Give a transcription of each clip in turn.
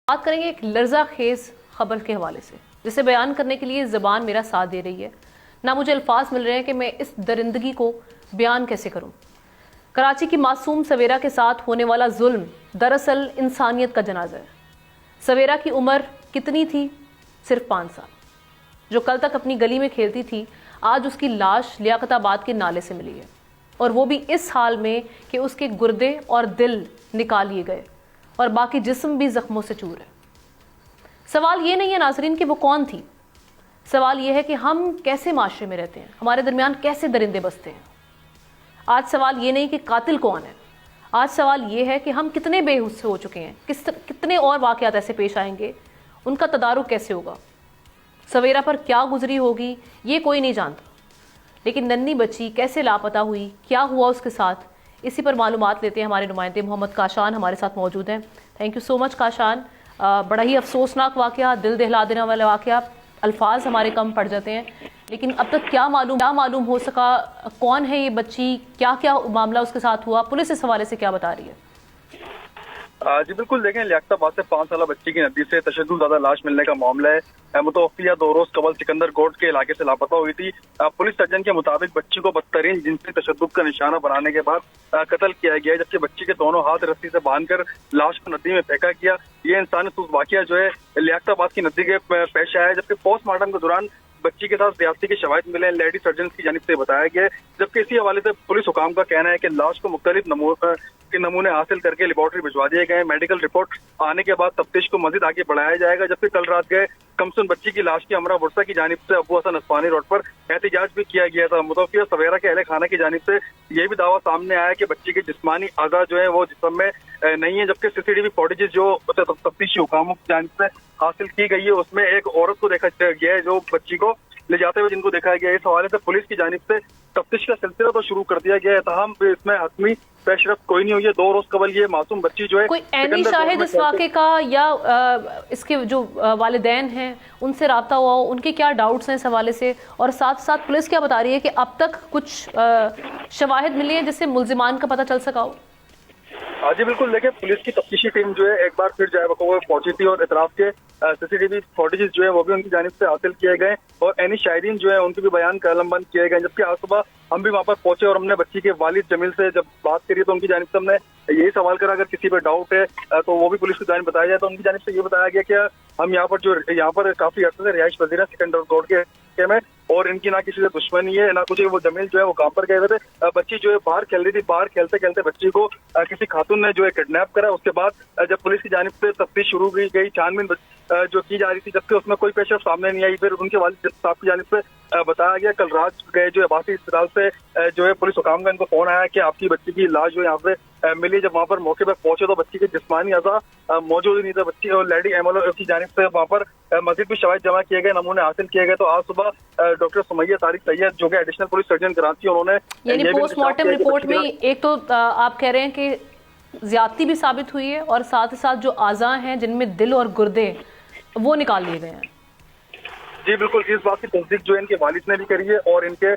بات کریں گے ایک لرزہ خیز خبر کے حوالے سے، جسے بیان کرنے کے لیے زبان میرا ساتھ دے رہی ہے، نہ مجھے الفاظ مل رہے ہیں کہ میں اس درندگی کو بیان کیسے کروں۔ کراچی کی معصوم سویرا کے ساتھ ہونے والا ظلم دراصل انسانیت کا جنازہ ہے۔ سویرا کی عمر کتنی تھی؟ صرف 5 سال۔ جو کل تک اپنی گلی میں کھیلتی تھی، آج اس کی لاش لیاقت آباد کے نالے سے ملی ہے، اور وہ بھی اس حال میں کہ اس کے گردے اور دل نکال لیے گئے اور باقی جسم بھی زخموں سے چور ہے۔ سوال یہ نہیں ہے ناظرین کہ وہ کون تھی، سوال یہ ہے کہ ہم کیسے معاشرے میں رہتے ہیں، ہمارے درمیان کیسے درندے بستے ہیں۔ آج سوال یہ نہیں کہ قاتل کون ہے، آج سوال یہ ہے کہ ہم کتنے بے ہوش ہو چکے ہیں، کتنے اور واقعات ایسے پیش آئیں گے، ان کا تدارک کیسے ہوگا، سویرا پر کیا گزری ہوگی، یہ کوئی نہیں جانتا، لیکن ننھی بچی کیسے لاپتہ ہوئی، کیا ہوا اس کے ساتھ، اسی پر معلومات لیتے ہیں۔ ہمارے نمائندے محمد کاشان ہمارے ساتھ موجود ہیں۔ تھینک یو سو مچ کاشان۔ بڑا ہی افسوسناک واقعہ، دل دہلا دینے والا واقعہ، الفاظ ہمارے کم پڑ جاتے ہیں، لیکن اب تک کیا معلوم ہو سکا، کون ہے یہ بچی، کیا معاملہ اس کے ساتھ ہوا، پولیس اس حوالے سے کیا بتا رہی ہے؟ جی بالکل، دیکھیں لیاقت آباد سے 5 سالہ بچی کی ندی سے تشدد زدہ لاش ملنے کا معاملہ ہے۔ متوفیہ 2 روز قبل سکندر کوٹ کے علاقے سے لاپتہ ہوئی تھی۔ پولیس سرجن کے مطابق بچی کو بدترین جنسی تشدد کا نشانہ بنانے کے بعد قتل کیا گیا، جبکہ بچی کے دونوں ہاتھ رسی سے باندھ کر لاش کو ندی میں پھینکا گیا۔ یہ انسانی واقعہ جو ہے لیاقت آباد کی ندی کے پیش آیا ہے، جبکہ پوسٹ مارٹم کے دوران بچی کے ساتھ زیادتی کے شواہد ملے ہیں، لیڈی سرجن کی جانب سے بتایا گیا ہے، جبکہ اسی حوالے سے پولیس حکام کا کہنا ہے کہ لاش کو مختلف نمونے حاصل کر کے لیبارٹری بھجوا دیے گئے ہیں۔ میڈیکل رپورٹ آنے کے بعد تفتیش کو مزید آگے بڑھایا جائے گا، جبکہ کل رات گئے کمسن بچی کی لاش کی امرا ورثہ کی جانب سے ابو حسن عثمانی روڈ پر احتجاج بھی کیا گیا تھا۔ متوفیہ سویرا کے اہل خانہ کی جانب سے یہ بھی دعویٰ سامنے آیا کہ بچی کے جسمانی اعضاء جو ہے وہ جسم میں نہیں ہے، جبکہ CCTV فوٹیجز جو تفتیشی حکاموں کی جانب سے حاصل کی گئی ہے اس میں ایک عورت کو دیکھا گیا ہے جو بچی کو لے جاتے ہوئے جن کو دیکھا گیا ہے۔ اس حوالے سے پولیس کی جانب سے تفتیش کا سلسلہ تو شروع کر دیا گیا ہے، تاہم اس میں حتمی پیش رفت کوئی نہیں ہوئی ہے۔ 2 روز قبل یہ معصوم بچی جو ہے کوئی عینی شاہد اس واقعے کا یا اس کے جو والدین ہیں ان سے رابطہ ہوا ہو، ان کے کیا ڈاؤٹس ہیں اس حوالے سے، اور ساتھ ساتھ پولیس کیا بتا رہی ہے کہ اب تک کچھ شواہد ملے ہیں جس سے ملزمان کا پتہ چل سکا ہو؟ جی بالکل، دیکھیں پولیس کی تفتیشی ٹیم جو ہے ایک بار پھر جائے وقوع پہنچی تھی اور اطراف کے CCTV فوٹیجز جو ہے وہ بھی ان کی جانب سے حاصل کیے گئے اور عینی شاہدین جو ہے ان کے بھی بیان قلم بند کیے گئے، جبکہ آج صبح ہم بھی وہاں پر پہنچے اور ہم نے بچی کے والد جمیل سے جب بات کری تو ان کی جانب سے ہم نے یہی سوال کرا اگر کسی پہ ڈاؤٹ ہے تو وہ بھی پولیس کی جانب بتایا جائے، تو ان کی جانب سے یہ بتایا گیا کہ ہم یہاں پر کافی عرصے سے رہائش پذیر ہیں سکندر کوٹ کے علاقے میں، اور ان کی نہ کسی سے دشمنی ہے نہ کچھ۔ وہ جمیل جو ہے وہ کام پر گئے ہوئے تھے، بچی جو ہے باہر کھیل رہی تھی، باہر کھیلتے کھیلتے بچی کو کسی خاتون نے جو ہے کڈنیپ کرا۔ اس کے بعد جب پولیس کی جانب سے تفتیش شروع کی گئی، چھان بین جو کی جا رہی تھی، جبکہ اس میں کوئی پیش رفت سامنے نہیں آئی، پھر ان کے والد صاحب کی جانب سے بتایا گیا کل رات گئے جو ہے عباسی اسپتال سے جو ہے پولیس حکام کا ان کو فون آیا کہ آپ کی بچی کی لاش جو یہاں پہ ملی۔ جب وہاں پر موقع پہ پہنچے تو بچی کے جسمانی اعضاء موجود ہی نہیں تھے۔ بچی اور لیڈی MLO کی جانب سے وہاں پر مزید بھی شواہد جمع کیے گئے، نمونے حاصل کیے گئے۔ تو آج صبح ڈاکٹر سمیہ طارق سید جو کہ ایڈیشنل پولیس سرجن کراچی، انہوں نے یعنی پوسٹ مارٹم رپورٹ میں ایک تو آپ کہہ رہے ہیں کہ زیادتی بھی ثابت ہوئی ہے اور ساتھ ساتھ جو اعضاء ہیں جن میں دل اور گردے وہ نکال لیے گئے ہیں۔ جی بالکل، اس بات کی تصدیق جو ان کے والد نے بھی کری ہے اور ان کے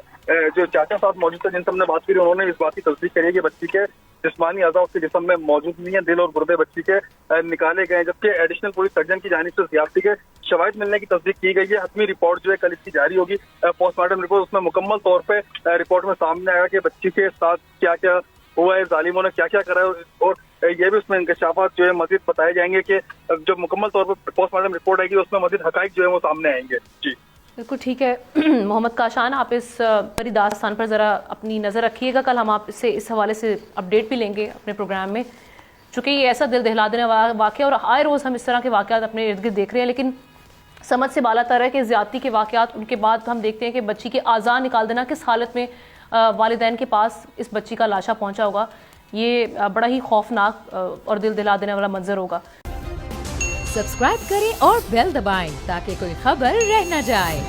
جو چاچا صاحب موجود تھے جن سے ہم نے بات کری انہوں نے اس بات کی تصدیق کری ہے کہ بچی کے جسمانی اعضاء اس کے جسم میں موجود نہیں ہیں، دل اور گردے بچی کے نکالے گئے ہیں، جبکہ ایڈیشنل پولیس سرجن کی جانب سے زیادتی کے شواہد ملنے کی تصدیق کی گئی ہے۔ حتمی رپورٹ جو ہے کل اس کی جاری ہوگی، پوسٹ مارٹم رپورٹ، اس میں مکمل طور پہ رپورٹ میں سامنے آیا کہ بچی کے ساتھ کیا کیا ہوا ہے، ظالموں نے کیا کیا کرا ہے، اور یہ بھی اس میں انکشافات جو ہے مزید بتائے جائیں گے کہ جب مکمل طور پر پوسٹ مارٹم رپورٹ آئے گی اس میں مزید حقائق جو ہے وہ سامنے آئیں گے۔ جی بالکل ٹھیک ہے محمد کاشان، آپ اس بڑی داستان پر ذرا اپنی نظر رکھیے گا، کل ہم آپ سے اس حوالے سے اپڈیٹ بھی لیں گے اپنے پروگرام میں، چونکہ یہ ایسا دل دہلا دینے والا واقعہ اور آئے روز ہم اس طرح کے واقعات اپنے ارد گرد دیکھ رہے ہیں، لیکن سمجھ سے بالا تر ہے کہ زیادتی کے واقعات ان کے بعد ہم دیکھتے ہیں کہ بچی کے اعضاء نکال دینا، کس حالت میں والدین کے پاس اس بچی کا لاشا پہنچا ہوگا، یہ بڑا ہی خوفناک اور دل دہلا دینے والا منظر ہوگا۔ سبسکرائب کریں اور بیل دبائیں تاکہ کوئی خبر رہ نہ جائے۔